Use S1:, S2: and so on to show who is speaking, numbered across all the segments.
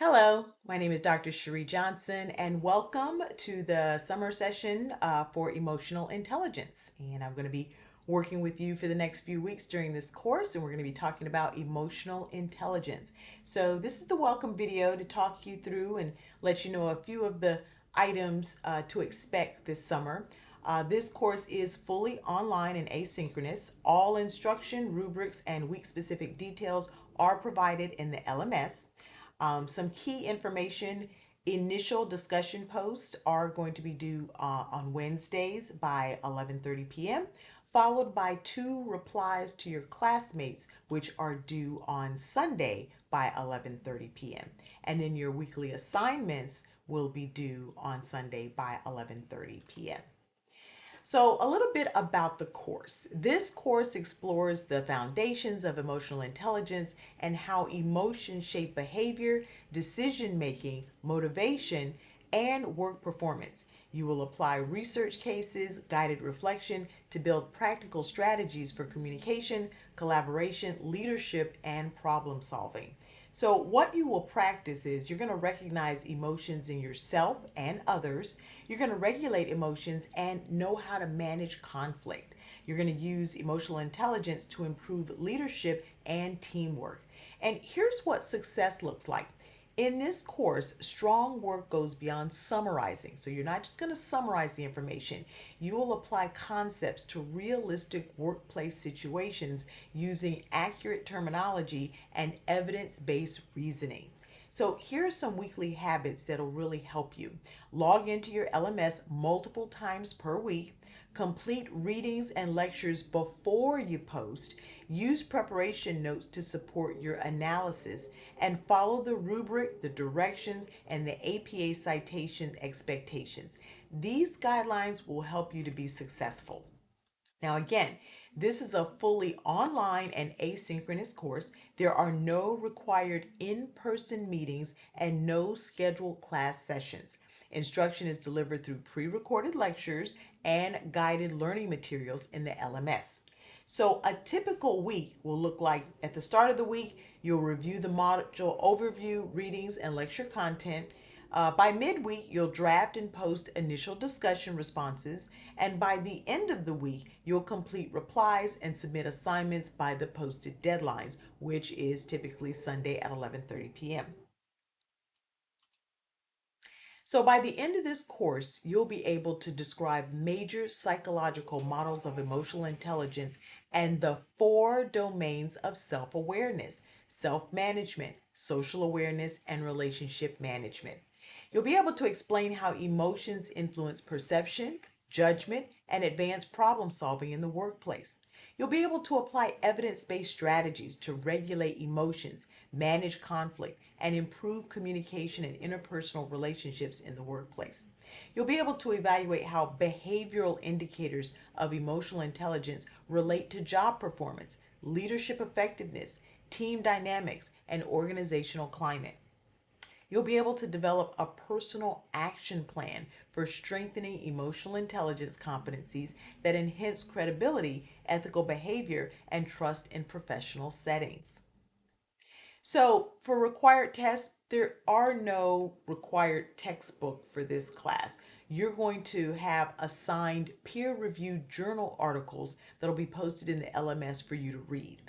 S1: Hello, my name is Dr. Cherie Johnson, and welcome to the summer session for emotional intelligence. And I'm going to be working with you for the next few weeks during this course, and we're going to be talking about emotional intelligence. So, this is the welcome video to talk you through and let you know a few of the items to expect this summer. This course is fully online and asynchronous. All instruction, rubrics, and week specific details are provided in the LMS. Some key information: initial discussion posts are going to be due on Wednesdays by 11:30 p.m., followed by two replies to your classmates, which are due on Sunday by 11:30 p.m. And then your weekly assignments will be due on Sunday by 11:30 p.m. So, a little bit about the course. This course explores the foundations of emotional intelligence and how emotions shape behavior, decision making, motivation, and work performance. You will apply research cases, guided reflection to build practical strategies for communication, collaboration, leadership, and problem solving. So, what you will practice is you're going to recognize emotions in yourself and others. You're going to regulate emotions and know how to manage conflict. You're going to use emotional intelligence to improve leadership and teamwork. And here's what success looks like. In this course, strong work goes beyond summarizing. So you're not just going to summarize the information. You will apply concepts to realistic workplace situations using accurate terminology and evidence-based reasoning. So here are some weekly habits that'll really help you. Log into your LMS multiple times per week. Complete readings and lectures before you post. Use preparation notes to support your analysis, and follow the rubric, the directions, and the APA citation expectations. These guidelines will help you to be successful. Now, again, this is a fully online and asynchronous course. There are no required in person meetings and no scheduled class sessions. Instruction is delivered through pre recorded lectures and guided learning materials in the LMS. So, a typical week will look like: at the start of the week, you'll review the module overview, readings, and lecture content. By midweek, you'll draft and post initial discussion responses, and by the end of the week, you'll complete replies and submit assignments by the posted deadlines, which is typically Sunday at 11:30 p.m. So, by the end of this course, you'll be able to describe major psychological models of emotional intelligence and the four domains of self awareness: self management, social awareness, and relationship management. You'll be able to explain how emotions influence perception, judgment, and advanced problem solving in the workplace. You'll be able to apply evidence based strategies to regulate emotions, manage conflict, and improve communication and interpersonal relationships in the workplace. You'll be able to evaluate how behavioral indicators of emotional intelligence relate to job performance, leadership effectiveness, team dynamics, and organizational climate. You'll be able to develop a personal action plan for strengthening emotional intelligence competencies that enhance credibility, ethical behavior, and trust in professional settings. So, for required tests, there are no required textbook for this class. You're going to have assigned peer reviewed journal articles that'll be posted in the LMS for you to read.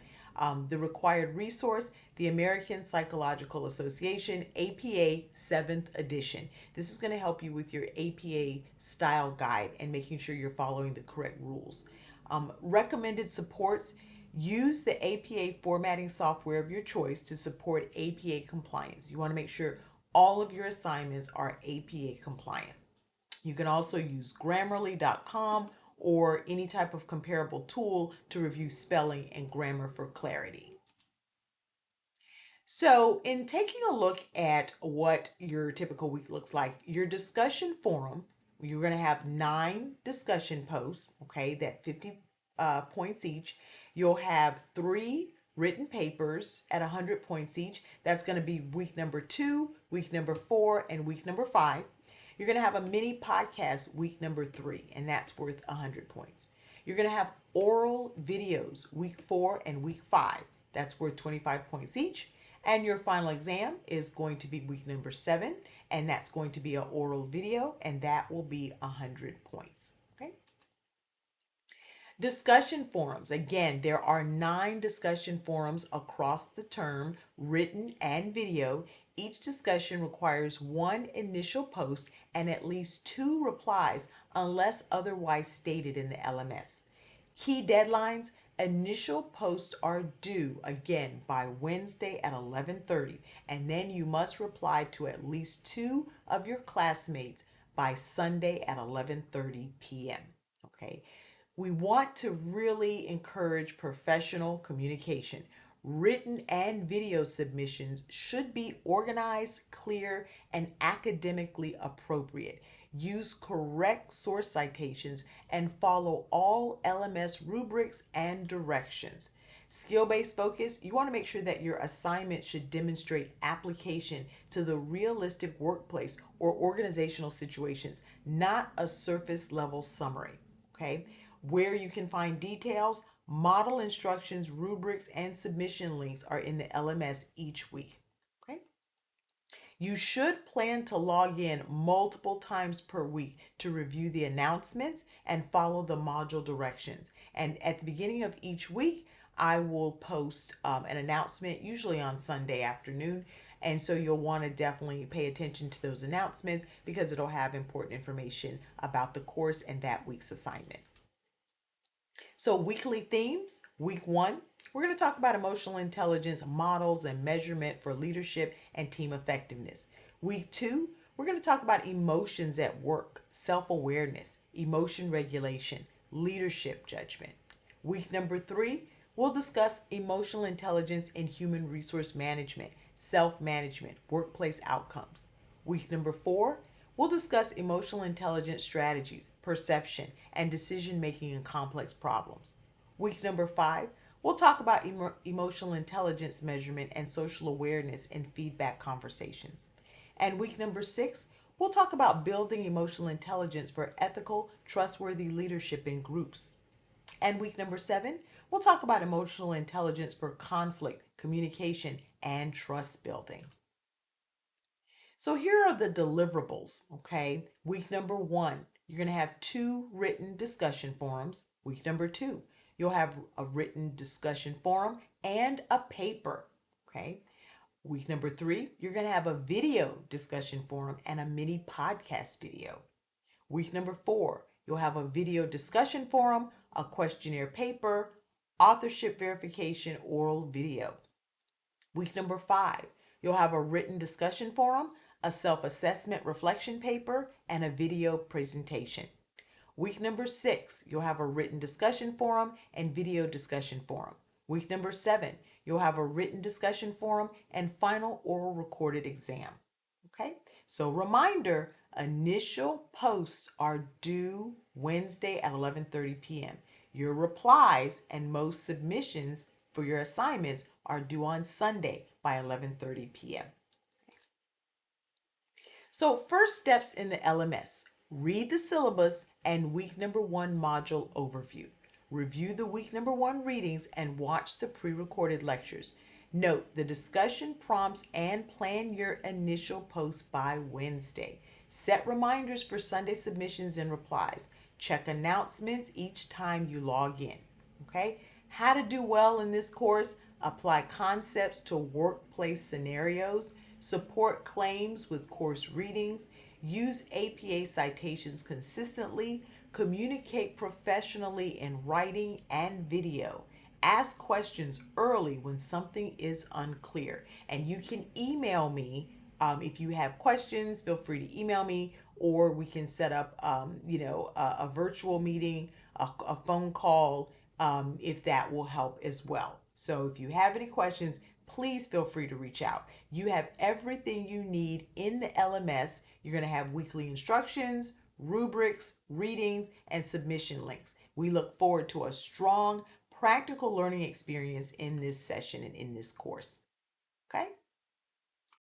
S1: The required resource: the American Psychological Association APA 7th edition. This is going to help you with your APA style guide and making sure you're following the correct rules. Recommended supports: use the APA formatting software of your choice to support APA compliance. You want to make sure all of your assignments are APA compliant. You can also use grammarly.com or any type of comparable tool to review spelling and grammar for clarity. So, in taking a look at what your typical week looks like, your discussion forum, you're going to have 9 discussion posts, okay, that 50 points each. You'll have 3 written papers at 100 points each. That's going to be week number 2, week number 4, and week number 5. You're going to have a mini podcast week number 3, and that's worth 100 points. You're going to have oral videos week 4 and week 5. That's worth 25 points each. And your final exam is going to be week number 7, and that's going to be an oral video, and that will be 100 points. Okay. Discussion forums. Again, there are 9 discussion forums across the term, written and video. Each discussion requires 1 initial post and at least 2 replies unless otherwise stated in the LMS. Key deadlines. Initial posts are due again by Wednesday at 11:30, and then you must reply to at least 2 of your classmates by Sunday at 11:30 p.m. Okay. We want to really encourage professional communication. Written and video submissions should be organized, clear, and academically appropriate. Use correct source citations and follow all LMS rubrics and directions. Skill-based focus, you want to make sure that your assignment should demonstrate application to the realistic workplace or organizational situations, not a surface level summary. Okay. Where you can find details, model instructions, rubrics, and submission links are in the LMS each week. Okay. You should plan to log in multiple times per week to review the announcements and follow the module directions. And at the beginning of each week, I will post an announcement, usually on Sunday afternoon. And so you'll want to definitely pay attention to those announcements because it'll have important information about the course and that week's assignments. So weekly themes, week 1, we're going to talk about emotional intelligence models and measurement for leadership and team effectiveness. Week 2, we're going to talk about emotions at work, self-awareness, emotion regulation, leadership judgment. Week number 3, we'll discuss emotional intelligence in human resource management, self-management, workplace outcomes. Week number 4, we'll discuss emotional intelligence strategies, perception, and decision making in complex problems. Week number 5, we'll talk about emotional intelligence measurement and social awareness in feedback conversations. And week number 6, we'll talk about building emotional intelligence for ethical, trustworthy leadership in groups. And week number 7, we'll talk about emotional intelligence for conflict, communication, and trust building. So here are the deliverables, okay? Week number 1, you're going to have 2 written discussion forums. Week number 2, you'll have a written discussion forum and a paper, okay? Week number 3, you're going to have a video discussion forum and a mini podcast video. Week number 4, you'll have a video discussion forum, a questionnaire paper, authorship verification, oral video. Week number 5, you'll have a written discussion forum, a self-assessment reflection paper, and a video presentation. Week number 6, you'll have a written discussion forum and video discussion forum. Week number 7, you'll have a written discussion forum and final oral recorded exam. Okay, so reminder, initial posts are due Wednesday at 11:30 p.m. Your replies and most submissions for your assignments are due on Sunday by 11:30 p.m. So first steps in the LMS, read the syllabus and week number 1 module overview. Review the week number 1 readings and watch the pre-recorded lectures. Note the discussion prompts and plan your initial post by Wednesday. Set reminders for Sunday submissions and replies. Check announcements each time you log in. Okay? How to do well in this course, apply concepts to workplace scenarios, support claims with course readings, use APA citations consistently, communicate professionally in writing and video. Ask questions early when something is unclear. And you can email me if you have questions. Feel free to email me, or we can set up a virtual meeting, a phone call, if that will help as well. So if you have any questions, please feel free to reach out. You have everything you need in the LMS. You're going to have weekly instructions, rubrics, readings, and submission links. We look forward to a strong, practical learning experience in this session and in this course. Okay?